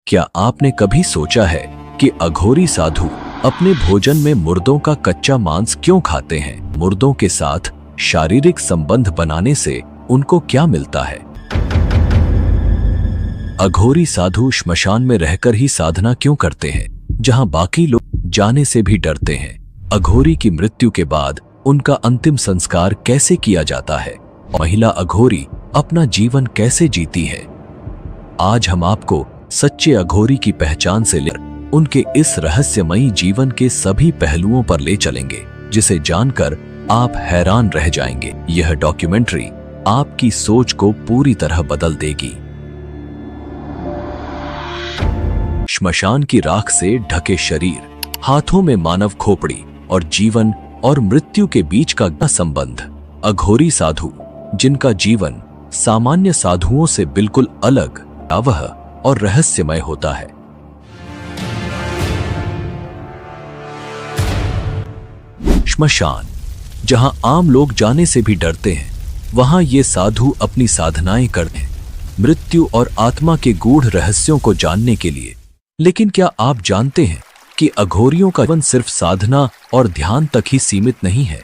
क्या आपने कभी सोचा है कि अघोरी साधु अपने भोजन में मुर्दों का कच्चा मांस क्यों खाते हैं? मुर्दों के साथ शारीरिक संबंध बनाने से उनको क्या मिलता है? अघोरी साधु श्मशान में रहकर ही साधना क्यों करते हैं, जहां बाकी लोग जाने से भी डरते हैं? अघोरी की मृत्यु के बाद उनका अंतिम संस्कार कैसे किया जाता है? महिला अघोरी अपना जीवन कैसे जीती है? आज हम आपको सच्चे अघोरी की पहचान से लेकर उनके इस रहस्यमयी जीवन के सभी पहलुओं पर ले चलेंगे, जिसे जानकर आप हैरान रह जाएंगे। यह डॉक्यूमेंट्री आपकी सोच को पूरी तरह बदल देगी। श्मशान की राख से ढके शरीर, हाथों में मानव खोपड़ी और जीवन और मृत्यु के बीच का संबंध। अघोरी साधु, जिनका जीवन सामान्य साधुओं से बिल्कुल अलग, भयावह और रहस्यमय होता है। श्मशान, जहां आम लोग जाने से भी डरते हैं, वहां ये साधु अपनी साधनाएं करते हैं, मृत्यु और आत्मा के गूढ़ रहस्यों को जानने के लिए। लेकिन क्या आप जानते हैं कि अघोरियों का जीवन सिर्फ साधना और ध्यान तक ही सीमित नहीं है?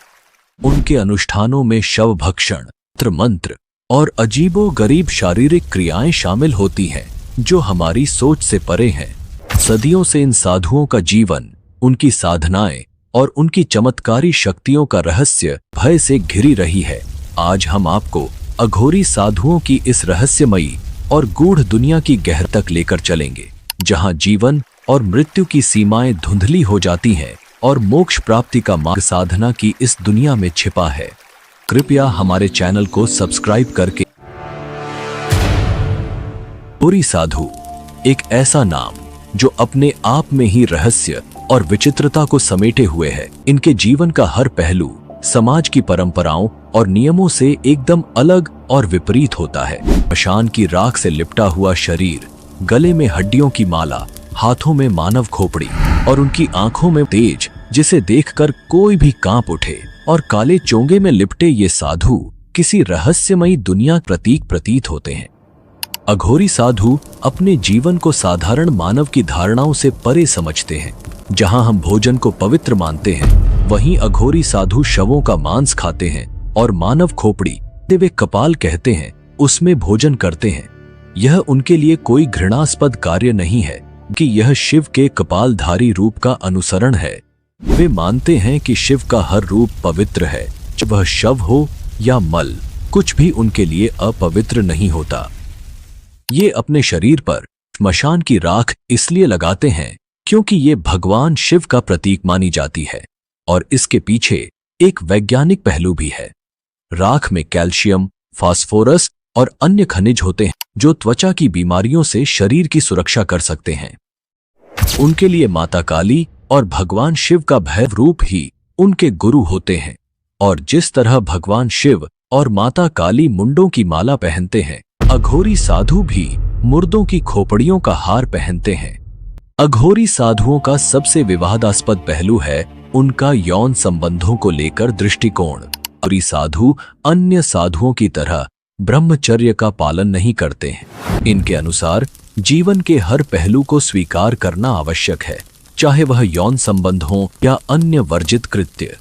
उनके अनुष्ठानों में शव भक्षण, मंत्र और अजीबोगरीब शारीरिक क्रियाएं शामिल होती हैं, जो हमारी सोच से परे हैं। सदियों से इन साधुओं का जीवन, उनकी साधनाएं और उनकी चमत्कारी शक्तियों का रहस्य भय से घिरी रही है। आज हम आपको अघोरी साधुओं की इस रहस्यमयी और गूढ़ दुनिया की गहराई तक लेकर चलेंगे, जहां जीवन और मृत्यु की सीमाएं धुंधली हो जाती हैं और मोक्ष प्राप्ति का मार्ग साधना की इस दुनिया में छिपा है। कृपया हमारे चैनल को सब्सक्राइब करके। अघोरी साधु एक ऐसा नाम जो अपने आप में ही रहस्य और विचित्रता को समेटे हुए है। इनके जीवन का हर पहलू समाज की परंपराओं और नियमों से एकदम अलग और विपरीत होता है। श्मशान की राख से लिपटा हुआ शरीर, गले में हड्डियों की माला, हाथों में मानव खोपड़ी और उनकी आंखों में तेज, जिसे देखकर कोई भी कांप उठे, और काले चोंगे में लिपटे ये साधु किसी रहस्यमयी दुनिया प्रतीत होते हैं। अघोरी साधु अपने जीवन को साधारण मानव की धारणाओं से परे समझते हैं। जहां हम भोजन को पवित्र मानते हैं, वहीं अघोरी साधु शवों का मांस खाते हैं और मानव खोपड़ी, वे कपाल कहते हैं, उसमें भोजन करते हैं। यह उनके लिए कोई घृणास्पद कार्य नहीं है कि यह शिव के कपालधारी रूप का अनुसरण है। वे मानते हैं कि शिव का हर रूप पवित्र है, चाहे वह शव हो या मल, कुछ भी उनके लिए अपवित्र नहीं होता। ये अपने शरीर पर श्मशान की राख इसलिए लगाते हैं क्योंकि ये भगवान शिव का प्रतीक मानी जाती है, और इसके पीछे एक वैज्ञानिक पहलू भी है। राख में कैल्शियम, फास्फोरस और अन्य खनिज होते हैं जो त्वचा की बीमारियों से शरीर की सुरक्षा कर सकते हैं। उनके लिए माता काली और भगवान शिव का भैरव रूप ही उनके गुरु होते हैं, और जिस तरह भगवान शिव और माता काली मुंडों की माला पहनते हैं, अघोरी साधु भी मुर्दों की खोपड़ियों का हार पहनते हैं। अघोरी साधुओं का सबसे विवादास्पद पहलू है उनका यौन संबंधों को लेकर दृष्टिकोण। अघोरी साधु अन्य साधुओं की तरह ब्रह्मचर्य का पालन नहीं करते हैं। इनके अनुसार जीवन के हर पहलू को स्वीकार करना आवश्यक है, चाहे वह यौन संबंध हो या अन्य वर्जित कृत्य।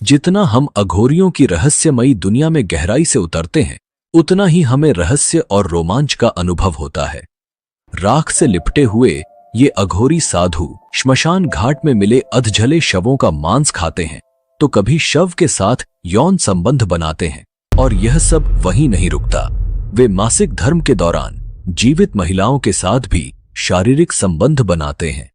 जितना हम अघोरियों की रहस्यमयी दुनिया में गहराई से उतरते हैं, उतना ही हमें रहस्य और रोमांच का अनुभव होता है। राख से लिपटे हुए ये अघोरी साधु श्मशान घाट में मिले अधजले शवों का मांस खाते हैं, तो कभी शव के साथ यौन संबंध बनाते हैं, और यह सब वहीं नहीं रुकता। वे मासिक धर्म के दौरान जीवित महिलाओं के साथ भी शारीरिक संबंध बनाते हैं।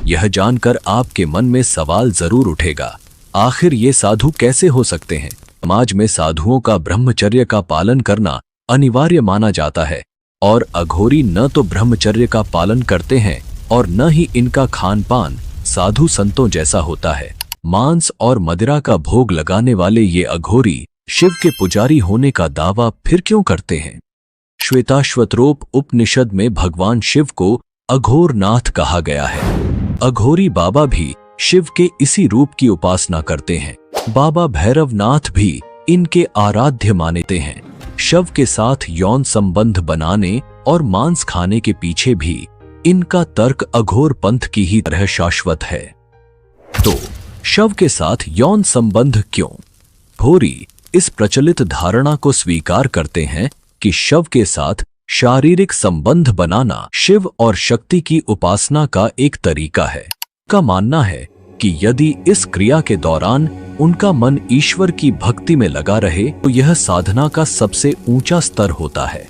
यह जानकर आपके मन में सवाल जरूर उठेगा, आखिर ये साधु कैसे हो सकते हैं? समाज में साधुओं का ब्रह्मचर्य का पालन करना अनिवार्य माना जाता है, और अघोरी न तो ब्रह्मचर्य का पालन करते हैं और न ही इनका खान पान साधु संतों जैसा होता है। मांस और मदिरा का भोग लगाने वाले ये अघोरी शिव के पुजारी होने का दावा फिर क्यों करते हैं? श्वेताश्वतरोप उपनिषद में भगवान शिव को अघोरनाथ कहा गया है। अघोरी बाबा भी शिव के इसी रूप की उपासना करते हैं। बाबा भैरवनाथ भी इनके आराध्य मानते हैं। शव के साथ यौन संबंध बनाने और मांस खाने के पीछे भी इनका तर्क अघोर पंथ की ही तरह शाश्वत है। तो शव के साथ यौन संबंध क्यों? अघोरी इस प्रचलित धारणा को स्वीकार करते हैं कि शव के साथ शारीरिक संबंध बनाना शिव और शक्ति की उपासना का एक तरीका है। उनका मानना है कि यदि इस क्रिया के दौरान उनका मन ईश्वर की भक्ति में लगा रहे तो यह साधना का सबसे ऊंचा स्तर होता है।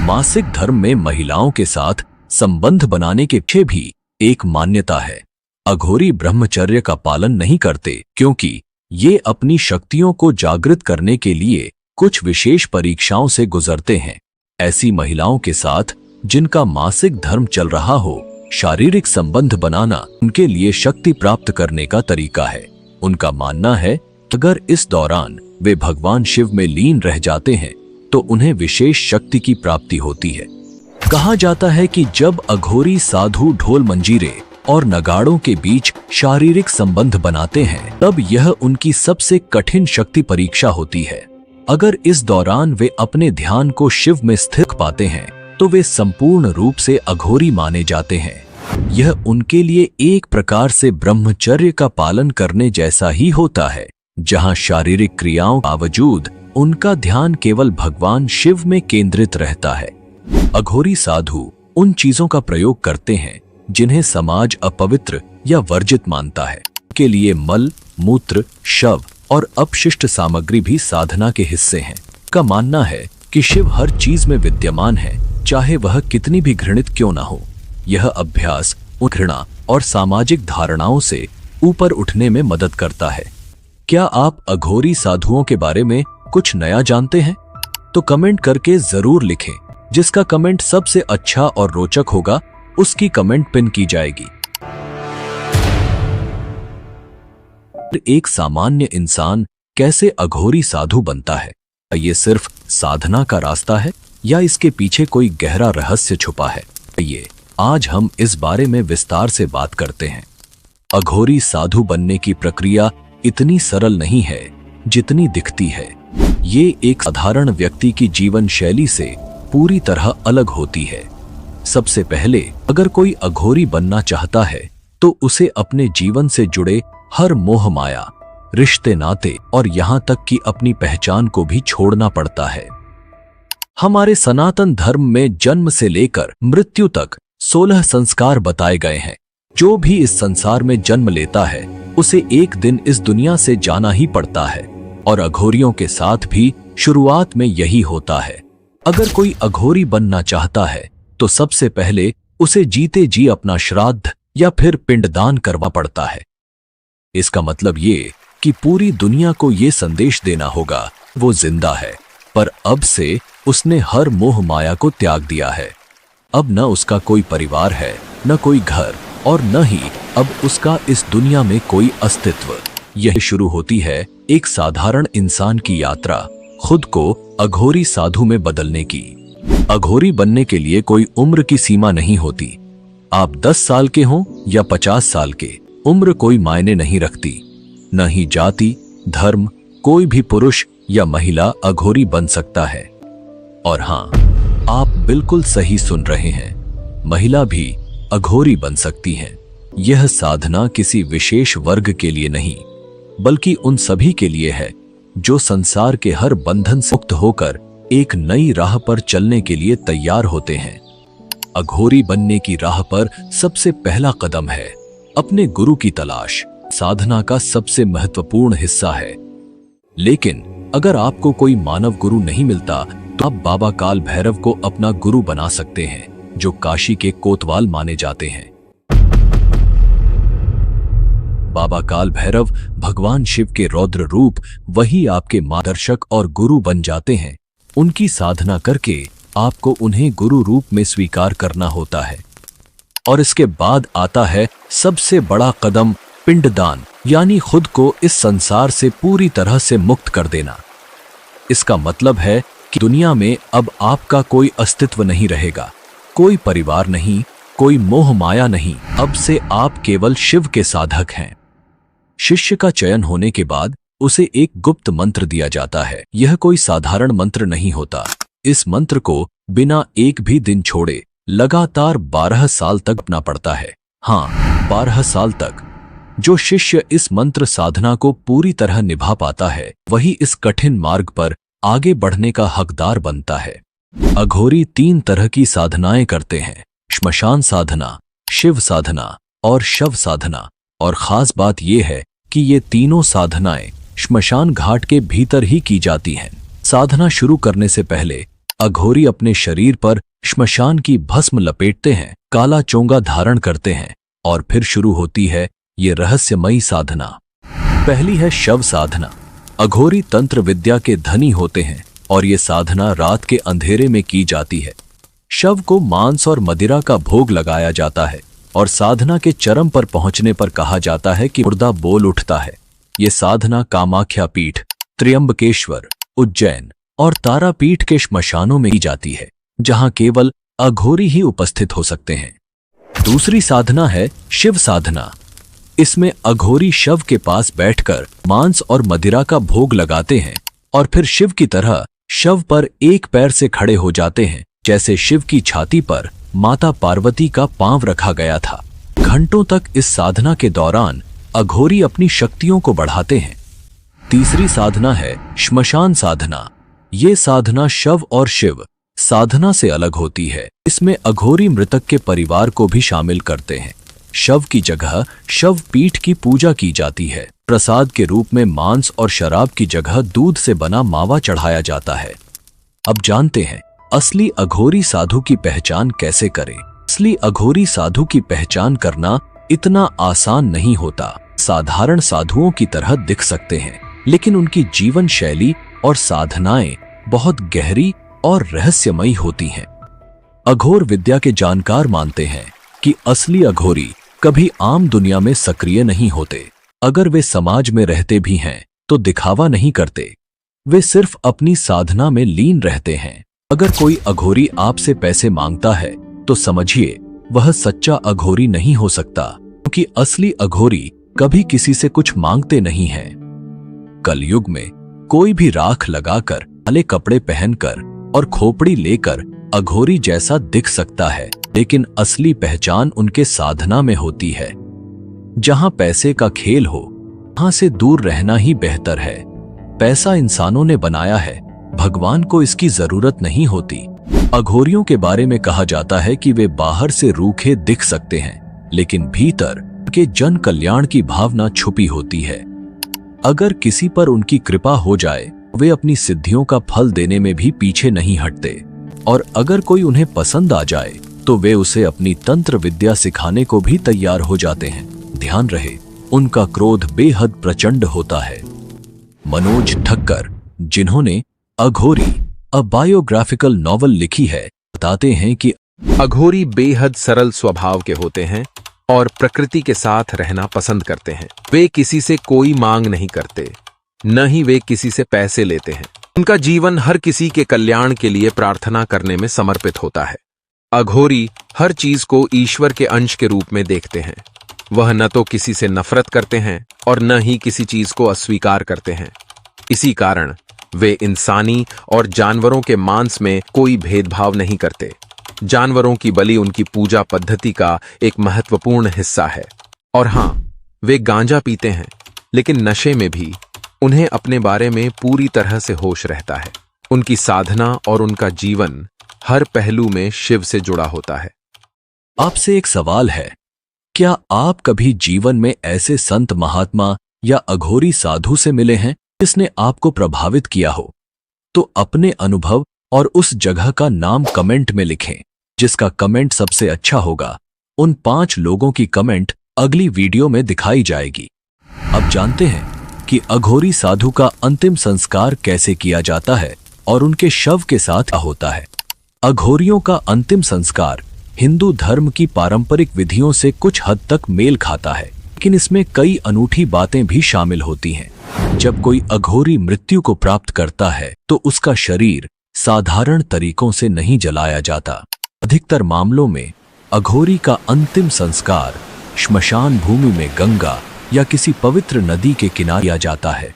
मासिक धर्म में महिलाओं के साथ संबंध बनाने के पीछे भी एक मान्यता है। अघोरी ब्रह्मचर्य का पालन नहीं करते क्योंकि ये अपनी शक्तियों को जागृत करने के लिए कुछ विशेष परीक्षाओं से गुजरते हैं। ऐसी महिलाओं के साथ जिनका मासिक धर्म चल रहा हो, शारीरिक संबंध बनाना उनके लिए शक्ति प्राप्त करने का तरीका है। उनका मानना है कि अगर इस दौरान वे भगवान शिव में लीन रह जाते हैं तो उन्हें विशेष शक्ति की प्राप्ति होती है। कहा जाता है कि जब अघोरी साधु ढोल मंजीरे और नगाड़ों के बीच शारीरिक संबंध बनाते हैं तब यह उनकी सबसे कठिन शक्ति परीक्षा होती है। अगर इस दौरान वे अपने ध्यान को शिव में स्थिर पाते हैं तो वे संपूर्ण रूप से अघोरी माने जाते हैं। यह उनके लिए एक प्रकार से ब्रह्मचर्य का पालन करने जैसा ही होता है, जहां शारीरिक क्रियाओं के बावजूद उनका ध्यान केवल भगवान शिव में केंद्रित रहता है। अघोरी साधु उन चीजों का प्रयोग करते हैं जिन्हें समाज अपवित्र या वर्जित मानता है। के लिए मल, मूत्र, शव और अपशिष्ट सामग्री भी साधना के हिस्से हैं। का मानना है कि शिव हर चीज में विद्यमान है, चाहे वह कितनी भी घृणित क्यों ना हो। यह अभ्यास घृणा और सामाजिक धारणाओं से ऊपर उठने में मदद करता है। क्या आप अघोरी साधुओं के बारे में कुछ नया जानते हैं? तो कमेंट करके जरूर लिखें। जिसका कमेंट सबसे अच्छा और रोचक होगा उसकी कमेंट पिन की जाएगी। एक सामान्य इंसान कैसे अघोरी साधु बनता है? ये सिर्फ साधना का रास्ता है या इसके पीछे कोई गहरा रहस्य छुपा है? ये आज हम इस बारे में विस्तार से बात करते हैं। अघोरी साधु बनने की प्रक्रिया इतनी सरल नहीं है जितनी दिखती है। ये एक साधारण व्यक्ति की जीवन शैली से पूरी तरह अलग होती है। सबसे पहले अगर कोई अघोरी बनना चाहता है तो उसे अपने जीवन से जुड़े हर मोह माया, रिश्ते नाते और यहाँ तक कि अपनी पहचान को भी छोड़ना पड़ता है। हमारे सनातन धर्म में जन्म से लेकर मृत्यु तक 16 संस्कार बताए गए हैं। जो भी इस संसार में जन्म लेता है उसे एक दिन इस दुनिया से जाना ही पड़ता है और अघोरियों के साथ भी शुरुआत में यही होता है। अगर कोई अघोरी बनना चाहता है तो सबसे पहले उसे जीते जी अपना श्राद्ध या फिर पिंडदान करवा पड़ता है। इसका मतलब ये कि पूरी दुनिया को ये संदेश देना होगा वो जिंदा है, पर अब से उसने हर मोह माया को त्याग दिया है। अब न उसका कोई परिवार है, न कोई घर और न ही अब उसका इस दुनिया में कोई अस्तित्व। यह शुरू होती है एक साधारण इंसान की यात्रा, खुद को अघोरी साधु में बदलने की। अघोरी बनने के लिए कोई उम्र की सीमा नहीं होती। आप 10 साल के हों या 50 साल के, उम्र कोई मायने नहीं रखती। न ही जाति, धर्म, कोई भी पुरुष या महिला अघोरी बन सकता है। और हाँ, आप बिल्कुल सही सुन रहे हैं, महिला भी अघोरी बन सकती हैं। यह साधना किसी विशेष वर्ग के लिए नहीं, बल्कि उन सभी के लिए है जो संसार के हर बंधन से मुक्त होकर एक नई राह पर चलने के लिए तैयार होते हैं। अघोरी बनने की राह पर सबसे पहला कदम है अपने गुरु की तलाश। साधना का सबसे महत्वपूर्ण हिस्सा है। लेकिन अगर आपको कोई मानव गुरु नहीं मिलता तो आप बाबा काल भैरव को अपना गुरु बना सकते हैं, जो काशी के कोतवाल माने जाते हैं। बाबा काल भैरव भगवान शिव के रौद्र रूप, वही आपके मार्गदर्शक और गुरु बन जाते हैं। उनकी साधना करके आपको उन्हें गुरु रूप में स्वीकार करना होता है। और इसके बाद आता है सबसे बड़ा कदम, पिंडदान, यानी खुद को इस संसार से पूरी तरह से मुक्त कर देना। इसका मतलब है कि दुनिया में अब आपका कोई अस्तित्व नहीं रहेगा, कोई परिवार नहीं, कोई मोह माया नहीं। अब से आप केवल शिव के साधक हैं। शिष्य का चयन होने के बाद उसे एक गुप्त मंत्र दिया जाता है। यह कोई साधारण मंत्र नहीं होता। इस मंत्र को बिना एक भी दिन छोड़े लगातार 12 साल तक अपना पड़ता है। हाँ, 12 साल तक। जो शिष्य इस मंत्र साधना को पूरी तरह निभा पाता है वही इस कठिन मार्ग पर आगे बढ़ने का हकदार बनता है। अघोरी 3 तरह की साधनाएं करते हैं: श्मशान साधना, शिव साधना और शव साधना। और खास बात यह है कि ये तीनों साधनाएं श्मशान घाट के भीतर ही की जाती हैं। साधना शुरू करने से पहले अघोरी अपने शरीर पर श्मशान की भस्म लपेटते हैं, काला चोंगा धारण करते हैं और फिर शुरू होती है ये रहस्यमयी साधना। पहली है शव साधना। अघोरी तंत्र विद्या के धनी होते हैं और ये साधना रात के अंधेरे में की जाती है। शव को मांस और मदिरा का भोग लगाया जाता है और साधना के चरम पर पहुंचने पर कहा जाता है कि मुर्दा बोल उठता है। ये साधना कामाख्या पीठ, त्र्यंबकेश्वर, उज्जैन और तारापीठ के श्मशानों में की जाती है, जहां केवल अघोरी ही उपस्थित हो सकते हैं। दूसरी साधना है शिव साधना। इसमें अघोरी शव के पास बैठकर मांस और मदिरा का भोग लगाते हैं और फिर शिव की तरह शव पर एक पैर से खड़े हो जाते हैं, जैसे शिव की छाती पर माता पार्वती का पांव रखा गया था। घंटों तक इस साधना के दौरान अघोरी अपनी शक्तियों को बढ़ाते हैं। तीसरी साधना है श्मशान साधना। ये साधना शव और शिव साधना से अलग होती है। इसमें अघोरी मृतक के परिवार को भी शामिल करते हैं। शव की जगह शव पीठ की पूजा की जाती है। प्रसाद के रूप में मांस और शराब की जगह दूध से बना मावा चढ़ाया जाता है। अब जानते हैं असली अघोरी साधु की पहचान कैसे करें। असली अघोरी साधु की पहचान करना इतना आसान नहीं होता। साधारण साधुओं की तरह दिख सकते हैं, लेकिन उनकी जीवन शैली और साधनाएं बहुत गहरी और रहस्यमयी होती हैं। अघोर विद्या के जानकार मानते हैं कि असली अघोरी कभी आम दुनिया में सक्रिय नहीं होते। अगर वे समाज में रहते भी हैं तो दिखावा नहीं करते। वे सिर्फ अपनी साधना में लीन रहते हैं। अगर कोई अघोरी आपसे पैसे मांगता है तो समझिए वह सच्चा अघोरी नहीं हो सकता, क्योंकि असली अघोरी कभी किसी से कुछ मांगते नहीं हैं। कलयुग में कोई भी राख लगाकर, काले कपड़े पहनकर और खोपड़ी लेकर अघोरी जैसा दिख सकता है, लेकिन असली पहचान उनके साधना में होती है। जहां पैसे का खेल हो, वहां से दूर रहना ही बेहतर है। पैसा इंसानों ने बनाया है, भगवान को इसकी जरूरत नहीं होती। अघोरियों के बारे में कहा जाता है कि वे बाहर से रूखे दिख सकते हैं, लेकिन भीतर उनके जन कल्याण की भावना छुपी होती है। अगर किसी पर उनकी कृपा हो जाए, वे अपनी सिद्धियों का फल देने में भी पीछे नहीं हटते। और अगर कोई उन्हें पसंद आ जाए तो वे उसे अपनी तंत्र विद्या सिखाने को भी तैयार हो जाते हैं। ध्यान रहे, उनका क्रोध बेहद प्रचंड होता है। मनोज ठक्कर, जिन्होंने अघोरी अ बायोग्राफिकल नॉवल लिखी है, बताते हैं कि अघोरी बेहद सरल स्वभाव के होते हैं और प्रकृति के साथ रहना पसंद करते हैं। वे किसी से कोई मांग नहीं करते, न ही वे किसी से पैसे लेते हैं। उनका जीवन हर किसी के कल्याण के लिए प्रार्थना करने में समर्पित होता है। अघोरी हर चीज को ईश्वर के अंश के रूप में देखते हैं। वह न तो किसी से नफरत करते हैं और न ही किसी चीज को अस्वीकार करते हैं। इसी कारण वे इंसानी और जानवरों के मांस में कोई भेदभाव नहीं करते। जानवरों की बलि उनकी पूजा पद्धति का एक महत्वपूर्ण हिस्सा है। और हां, वे गांजा पीते हैं, लेकिन नशे में भी उन्हें अपने बारे में पूरी तरह से होश रहता है। उनकी साधना और उनका जीवन हर पहलू में शिव से जुड़ा होता है। आपसे एक सवाल है, क्या आप कभी जीवन में ऐसे संत महात्मा या अघोरी साधु से मिले हैं जिसने आपको प्रभावित किया हो? तो अपने अनुभव और उस जगह का नाम कमेंट में लिखें। जिसका कमेंट सबसे अच्छा होगा, उन 5 लोगों की कमेंट अगली वीडियो में दिखाई जाएगी। अब जानते हैं कि अघोरी साधु का अंतिम संस्कार कैसे किया जाता है और उनके शव के साथ क्या होता है। अघोरियों का अंतिम संस्कार हिंदू धर्म की पारंपरिक विधियों से कुछ हद तक मेल खाता है, लेकिन इसमें कई अनूठी बातें भी शामिल होती हैं। जब कोई अघोरी मृत्यु को प्राप्त करता है तो उसका शरीर साधारण तरीकों से नहीं जलाया जाता। अधिकतर मामलों में अघोरी का अंतिम संस्कार श्मशान भूमि में गंगा या किसी पवित्र नदी के किनारे किया जाता है।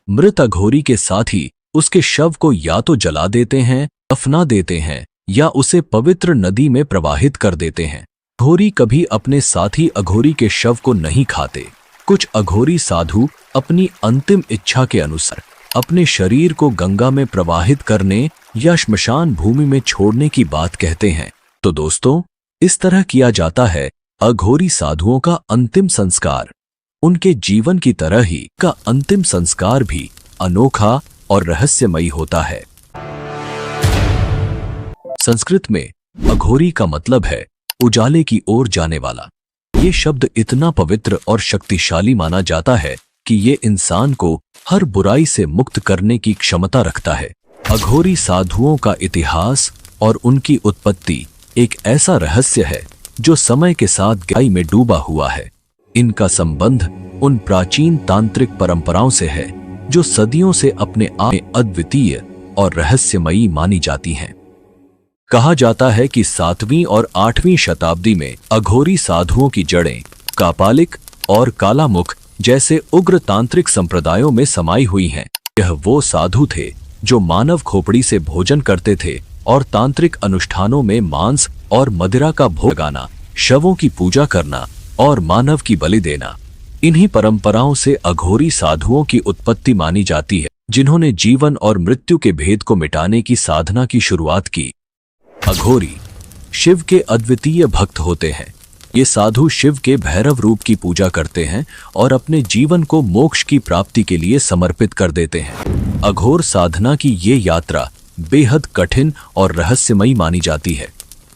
मृत अघोरी के साथ ही उसके शव को या तो जला देते हैं, दफना देते हैं या उसे पवित्र नदी में प्रवाहित कर देते हैं। अघोरी कभी अपने साथी अघोरी के शव को नहीं खाते। कुछ अघोरी साधु अपनी अंतिम इच्छा के अनुसार अपने शरीर को गंगा में प्रवाहित करने या श्मशान भूमि में छोड़ने की बात कहते हैं। तो दोस्तों, इस तरह किया जाता है अघोरी साधुओं का अंतिम संस्कार। उनके जीवन की तरह ही का अंतिम संस्कार भी अनोखा और रहस्यमयी होता है। संस्कृत में अघोरी का मतलब है उजाले की ओर जाने वाला। ये शब्द इतना पवित्र और शक्तिशाली माना जाता है कि ये इंसान को हर बुराई से मुक्त करने की क्षमता रखता है। अघोरी साधुओं का इतिहास और उनकी उत्पत्ति एक ऐसा रहस्य है जो समय के साथ गहराई में डूबा हुआ है। इनका संबंध उन प्राचीन तांत्रिक परंपराओं से है जो सदियों से अपने आप में अद्वितीय और रहस्यमयी मानी जाती हैं। कहा जाता है कि 7वीं और 8वीं शताब्दी में अघोरी साधुओं की जड़ें कापालिक और कालामुख जैसे उग्र तांत्रिक संप्रदायों में समाई हुई हैं। यह वो साधु थे जो मानव खोपड़ी से भोजन करते थे और तांत्रिक अनुष्ठानों में मांस और मदिरा का भोग लगाना, शवों की पूजा करना और मानव की बलि देना। इन्हीं परंपराओं से अघोरी साधुओं की उत्पत्ति मानी जाती है, जिन्होंने जीवन और मृत्यु के भेद को मिटाने की साधना की शुरुआत की। अघोरी शिव के अद्वितीय भक्त होते हैं। ये साधु शिव के भैरव रूप की पूजा करते हैं और अपने जीवन को मोक्ष की प्राप्ति के लिए समर्पित कर देते हैं। अघोर साधना की ये यात्रा बेहद कठिन और रहस्यमयी मानी जाती है।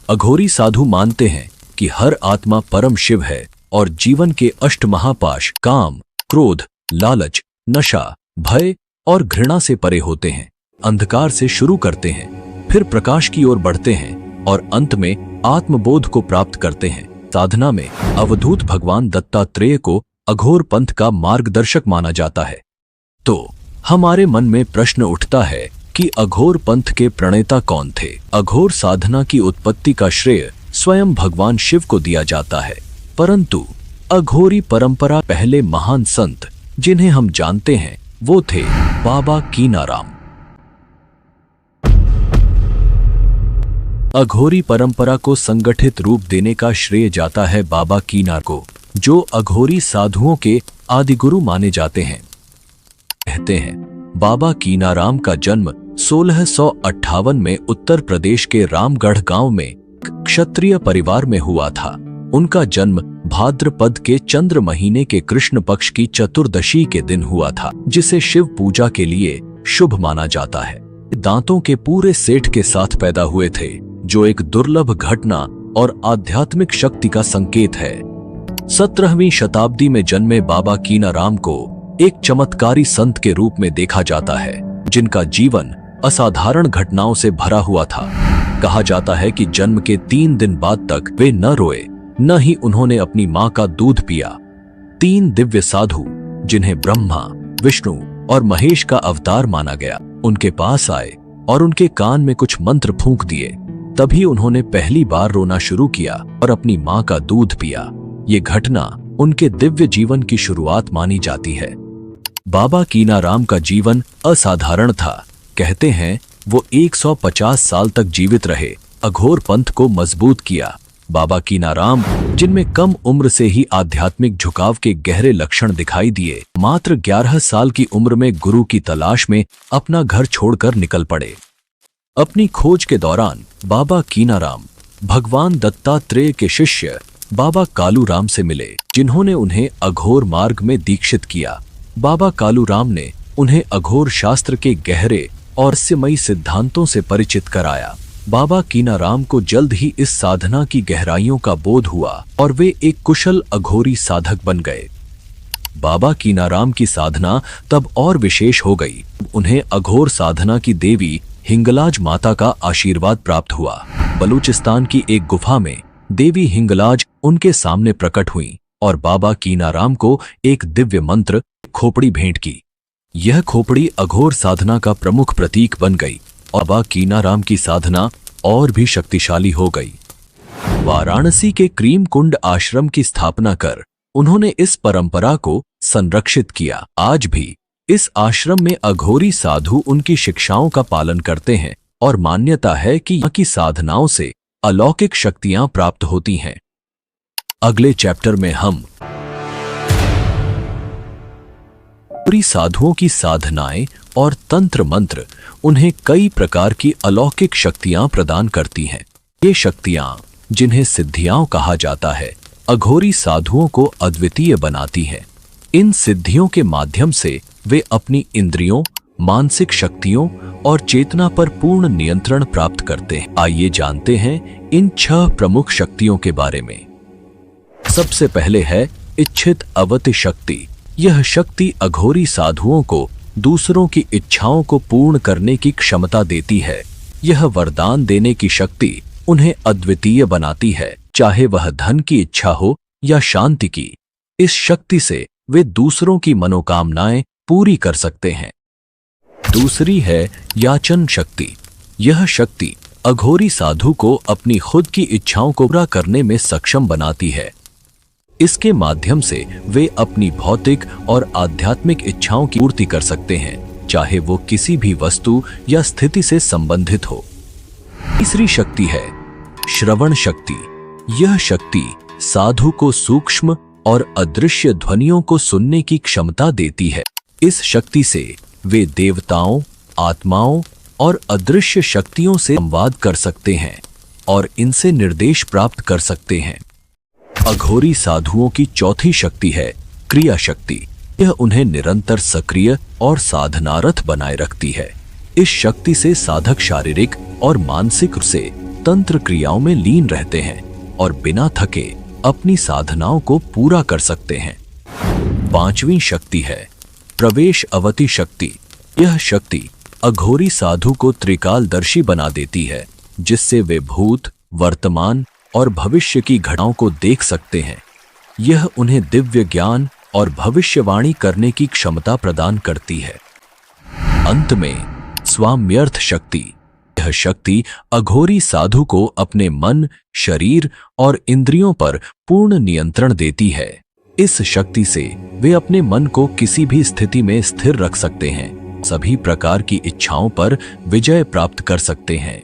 अघोरी साधु मानते हैं कि हर आत्मा परम शिव है और जीवन के अष्ट महापाश काम, क्रोध, लालच, नशा, भय और घृणा से परे होते हैं। अंधकार से शुरू करते हैं, फिर प्रकाश की ओर बढ़ते हैं और अंत में आत्मबोध को प्राप्त करते हैं। साधना में अवधूत भगवान दत्तात्रेय को अघोर पंथ का मार्गदर्शक माना जाता है। तो हमारे मन में प्रश्न उठता है कि अघोर पंथ के प्रणेता कौन थे? अघोर साधना की उत्पत्ति का श्रेय स्वयं भगवान शिव को दिया जाता है, परंतु अघोरी परंपरा पहले महान संत जिन्हें हम जानते हैं वो थे बाबा कीनाराम। अघोरी परंपरा को संगठित रूप देने का श्रेय जाता है बाबा कीनार को, जो अघोरी साधुओं के आदिगुरु माने जाते हैं। कहते हैं बाबा कीनाराम का जन्म 1658 में उत्तर प्रदेश के रामगढ़ गांव में क्षत्रिय परिवार में हुआ था। उनका जन्म भाद्रपद के चंद्र महीने के कृष्ण पक्ष की चतुर्दशी के दिन हुआ था, जिसे शिव पूजा के लिए शुभ माना जाता है। दांतों के पूरे सेट के साथ पैदा हुए थे, जो एक दुर्लभ घटना और आध्यात्मिक शक्ति का संकेत है। 17वीं शताब्दी में जन्मे बाबा कीनाराम को एक चमत्कारी संत के रूप में देखा जाता है, जिनका जीवन असाधारण घटनाओं से भरा हुआ था। कहा जाता है कि जन्म के 3 दिन बाद तक वे न रोए, न ही उन्होंने अपनी मां का दूध पिया। 3 दिव्य साधु, जिन्हें ब्रह्मा, विष्णु और महेश का अवतार माना गया, उनके पास आए और उनके कान में कुछ मंत्र फूंक दिए। तभी उन्होंने पहली बार रोना शुरू किया और अपनी मां का दूध पिया। ये घटना उनके दिव्य जीवन की शुरुआत मानी जाती है। बाबा कीनाराम का जीवन असाधारण था। कहते हैं वो 150 साल तक जीवित रहे, अघोर पंथ को मजबूत किया। बाबा कीनाराम, जिनमें कम उम्र से ही आध्यात्मिक झुकाव के गहरे लक्षण दिखाई दिए, मात्र 11 साल की उम्र में गुरु की तलाश में अपना घर छोड़कर निकल पड़े। अपनी खोज के दौरान बाबा कीनाराम भगवान दत्तात्रेय के शिष्य बाबा कालूराम से मिले, जिन्होंने उन्हें अघोर मार्ग में दीक्षित किया। बाबा कालूराम ने उन्हें अघोर शास्त्र के गहरे और रहस्यमयी सिद्धांतों से परिचित कराया। बाबा कीनाराम को जल्द ही इस साधना की गहराइयों का बोध हुआ और वे एक कुशल अघोरी साधक बन गए। बाबा कीनाराम की साधना तब और विशेष हो गई। उन्हें अघोर साधना की देवी हिंगलाज माता का आशीर्वाद प्राप्त हुआ। बलूचिस्तान की एक गुफा में देवी हिंगलाज उनके सामने प्रकट हुई और बाबा कीनाराम को एक दिव्य मंत्र खोपड़ी भेंट की। यह खोपड़ी अघोर साधना का प्रमुख प्रतीक बन गई और बाबा कीनाराम की साधना और भी शक्तिशाली हो गई। वाराणसी के क्रीम कुंड आश्रम की स्थापना कर उन्होंने इस परंपरा को संरक्षित किया। आज भी इस आश्रम में अघोरी साधु उनकी शिक्षाओं का पालन करते हैं और मान्यता है कि यहाँ की साधनाओं से अलौकिक शक्तियां प्राप्त होती हैं। अगले चैप्टर में हम अघोरी साधुओं की साधनाएं और तंत्र मंत्र उन्हें कई प्रकार की अलौकिक शक्तियां प्रदान करती हैं। ये शक्तियां, जिन्हें सिद्धियां कहा जाता है, अघोरी साधुओं को अद्वितीय बनाती हैं। इन सिद्धियों के माध्यम से वे अपनी इंद्रियों, मानसिक शक्तियों और चेतना पर पूर्ण नियंत्रण प्राप्त करते हैं। आइए जानते हैं इन 6 प्रमुख शक्तियों के बारे में। सबसे पहले है इच्छित अवति शक्ति। यह शक्ति अघोरी साधुओं को दूसरों की इच्छाओं को पूर्ण करने की क्षमता देती है। यह वरदान देने की शक्ति उन्हें अद्वितीय बनाती है, चाहे वह धन की इच्छा हो या शांति की। इस शक्ति से वे दूसरों की मनोकामनाएं पूरी कर सकते हैं। दूसरी है याचन शक्ति। यह शक्ति अघोरी साधु को अपनी खुद की इच्छाओं को पूरा करने में सक्षम बनाती है। इसके माध्यम से वे अपनी भौतिक और आध्यात्मिक इच्छाओं की पूर्ति कर सकते हैं, चाहे वो किसी भी वस्तु या स्थिति से संबंधित हो। तीसरी शक्ति है श्रवण शक्ति। यह शक्ति साधु को सूक्ष्म और अदृश्य ध्वनियों को सुनने की क्षमता देती है। इस शक्ति से वे देवताओं, आत्माओं और अदृश्य शक्तियों से संवाद कर सकते हैं और इनसे निर्देश प्राप्त कर सकते हैं। अघोरी साधुओं की चौथी शक्ति है क्रिया शक्ति। यह उन्हें निरंतर सक्रिय और साधनारत बनाए रखती है। इस शक्ति से साधक शारीरिक और मानसिक रूप से तंत्र क्रियाओं में लीन रहते हैं और बिना थके अपनी साधनाओं को पूरा कर सकते हैं। पांचवी शक्ति है प्रवेश अवति शक्ति। यह शक्ति अघोरी साधु को त्रिकालदर्शी बना देती है, जिससे वे भूत, वर्तमान और भविष्य की घटनाओं को देख सकते हैं। यह उन्हें दिव्य ज्ञान और भविष्यवाणी करने की क्षमता प्रदान करती है। अंत में स्वाम्यर्थ शक्ति। यह शक्ति अघोरी साधु को अपने मन, शरीर और इंद्रियों पर पूर्ण नियंत्रण देती है। इस शक्ति से वे अपने मन को किसी भी स्थिति में स्थिर रख सकते हैं, सभी प्रकार की इच्छाओं पर विजय प्राप्त कर सकते हैं।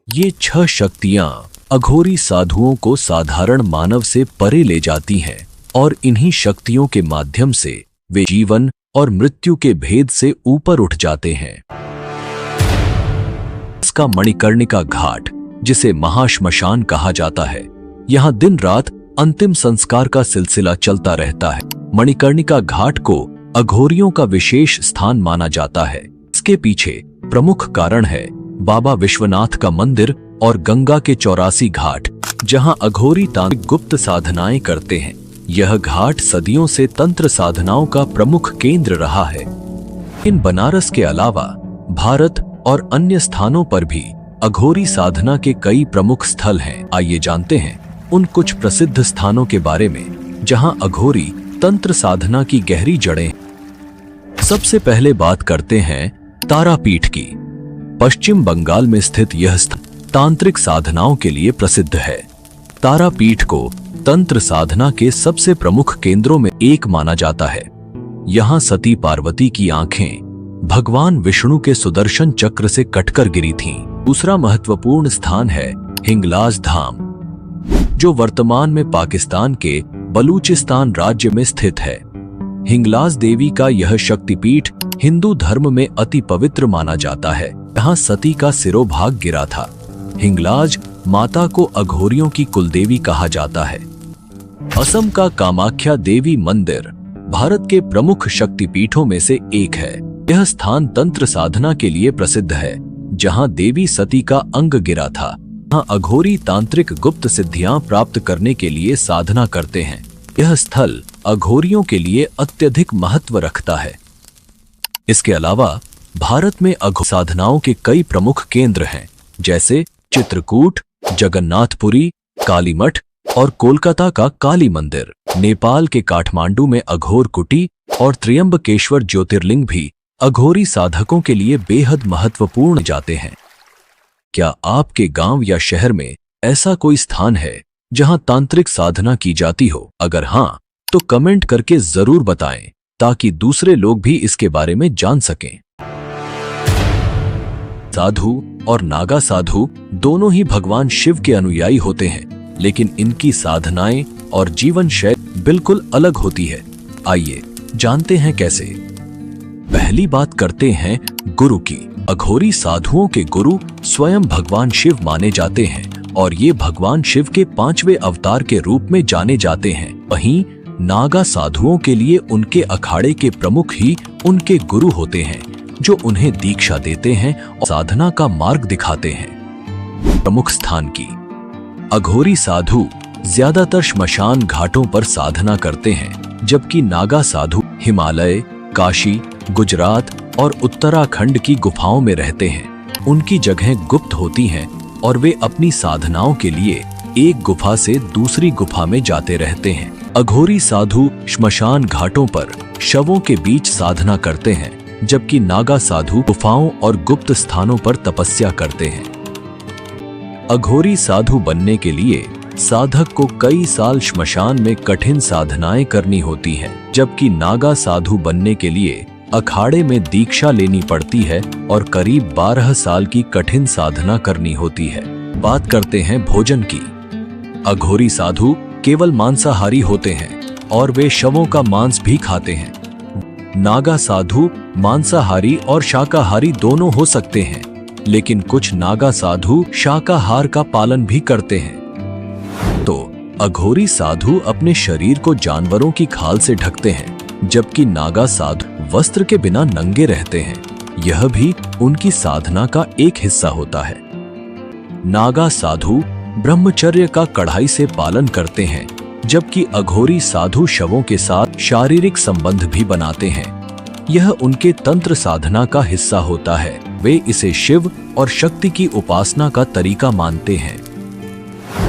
ये 6 शक्तियां अघोरी साधुओं को साधारण मानव से परे ले जाती हैं और इन्हीं शक्तियों के माध्यम से वे जीवन और मृत्यु के भेद से ऊपर उठ जाते हैं। इसका मणिकर्णिका घाट, जिसे महाश्मशान कहा जाता है, यहाँ दिन रात अंतिम संस्कार का सिलसिला चलता रहता है। मणिकर्णिका घाट को अघोरियों का विशेष स्थान माना जाता है। इसके पीछे प्रमुख कारण है बाबा विश्वनाथ का मंदिर और गंगा के 84 घाट, जहां अघोरी तांत्रिक गुप्त साधनाएं करते हैं। यह घाट सदियों से तंत्र साधनाओं का प्रमुख केंद्र रहा है। इन बनारस के अलावा भारत और अन्य स्थानों पर भी अघोरी साधना के कई प्रमुख स्थल हैं। आइए जानते हैं उन कुछ प्रसिद्ध स्थानों के बारे में जहां अघोरी तंत्र साधना की गहरी जड़ें। सबसे पहले बात करते हैं तारापीठ की। पश्चिम बंगाल में स्थित यह स्थान तांत्रिक साधनाओं के लिए प्रसिद्ध है। तारापीठ को तंत्र साधना के सबसे प्रमुख केंद्रों में एक माना जाता है। यहाँ सती पार्वती की आंखें भगवान विष्णु के सुदर्शन चक्र से कटकर गिरी थीं। दूसरा महत्वपूर्ण स्थान है हिंगलाज धाम, जो वर्तमान में पाकिस्तान के बलूचिस्तान राज्य में स्थित है। हिंगलाज देवी का यह शक्तिपीठ हिंदू धर्म में अति पवित्र माना जाता है। यहाँ सती का सिरोभाग गिरा था। हिंगलाज माता को अघोरियों की कुलदेवी कहा जाता है। असम का कामाख्या देवी मंदिर भारत के प्रमुख शक्तिपीठों में से एक है। यह स्थान तंत्र साधना के लिए प्रसिद्ध है, जहां देवी सती का अंग गिरा था। यहाँ अघोरी तांत्रिक गुप्त सिद्धियां प्राप्त करने के लिए साधना करते हैं। यह स्थल अघोरियों के लिए अत्यधिक महत्व रखता है। इसके अलावा भारत में अघोरी साधनाओं के कई प्रमुख केंद्र हैं, जैसे चित्रकूट, जगन्नाथपुरी, कालीमठ और कोलकाता का काली मंदिर। नेपाल के काठमांडू में अघोर कुटी और त्र्यंबकेश्वर ज्योतिर्लिंग भी अघोरी साधकों के लिए बेहद महत्वपूर्ण जाते हैं। क्या आपके गांव या शहर में ऐसा कोई स्थान है जहां तांत्रिक साधना की जाती हो? अगर हां, तो कमेंट करके जरूर बताएं ताकि दूसरे लोग भी इसके बारे में जान सकें। साधु और नागा साधु दोनों ही भगवान शिव के अनुयायी होते हैं, लेकिन इनकी साधनाएं और जीवन शैली बिल्कुल अलग होती है। आइए जानते हैं कैसे। पहली बात करते हैं गुरु की। अघोरी साधुओं के गुरु स्वयं भगवान शिव माने जाते हैं और ये भगवान शिव के 5वें अवतार के रूप में जाने जाते हैं। वहीं नागा साधुओं के लिए उनके अखाड़े के प्रमुख ही उनके गुरु होते हैं, जो उन्हें दीक्षा देते हैं और साधना का मार्ग दिखाते हैं। प्रमुख स्थान की। अघोरी साधु ज्यादातर श्मशान घाटों पर साधना करते हैं, जबकि नागा साधु हिमालय, काशी, गुजरात और उत्तराखंड की गुफाओं में रहते हैं। उनकी जगहें गुप्त होती हैं और वे अपनी साधनाओं के लिए एक गुफा से दूसरी गुफा में जाते रहते हैं। अघोरी साधु श्मशान घाटों पर शवों के बीच साधना करते हैं, जबकि नागा साधु गुफाओं और गुप्त स्थानों पर तपस्या करते हैं। अघोरी साधु बनने के लिए साधक को कई साल श्मशान में कठिन साधनाएं करनी होती हैं, जबकि नागा साधु बनने के लिए अखाड़े में दीक्षा लेनी पड़ती है और करीब 12 साल की कठिन साधना करनी होती है। बात करते हैं भोजन की। अघोरी साधु केवल मांसाहारी होते हैं और वे शवों का मांस भी खाते हैं। नागा साधु मांसाहारी और शाकाहारी दोनों हो सकते हैं, लेकिन कुछ नागा साधु शाकाहार का पालन भी करते हैं। तो अघोरी साधु अपने शरीर को जानवरों की खाल से ढकते हैं, जबकि नागा साधु वस्त्र के बिना नंगे रहते हैं। यह भी उनकी साधना का एक हिस्सा होता है। नागा साधु ब्रह्मचर्य का कड़ाई से पालन करते हैं, जबकि अघोरी साधु शवों के साथ शारीरिक संबंध भी बनाते हैं। यह उनके तंत्र साधना का हिस्सा होता है। वे इसे शिव और शक्ति की उपासना का तरीका मानते हैं।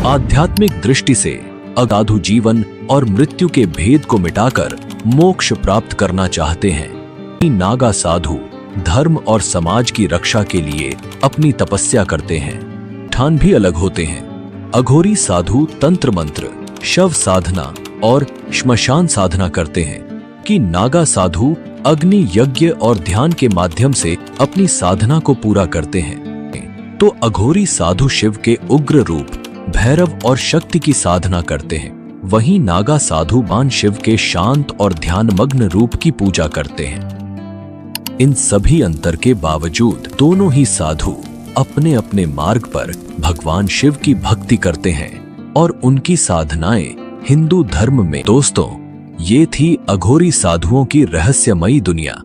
आध्यात्मिक दृष्टि से असाधु जीवन और मृत्यु के भेद को मिटाकर मोक्ष प्राप्त करना चाहते हैं। नागा साधु धर्म और समाज की रक्षा के लिए अपनी तपस्या करते हैं। ठान भी अलग होते हैं। अघोरी साधु तंत्र मंत्र, शव साधना और श्मशान साधना करते हैं, कि नागा साधु अग्नि यज्ञ और ध्यान के माध्यम से अपनी साधना को पूरा करते हैं। तो अघोरी साधु शिव के उग्र रूप भैरव और शक्ति की साधना करते हैं, वहीं नागा साधु भगवान शिव के शांत और ध्यानमग्न रूप की पूजा करते हैं। इन सभी अंतर के बावजूद दोनों ही साधु अपने अपने मार्ग पर भगवान शिव की भक्ति करते हैं और उनकी साधनाएं हिंदू धर्म में। दोस्तों, ये थी अघोरी साधुओं की रहस्यमयी दुनिया।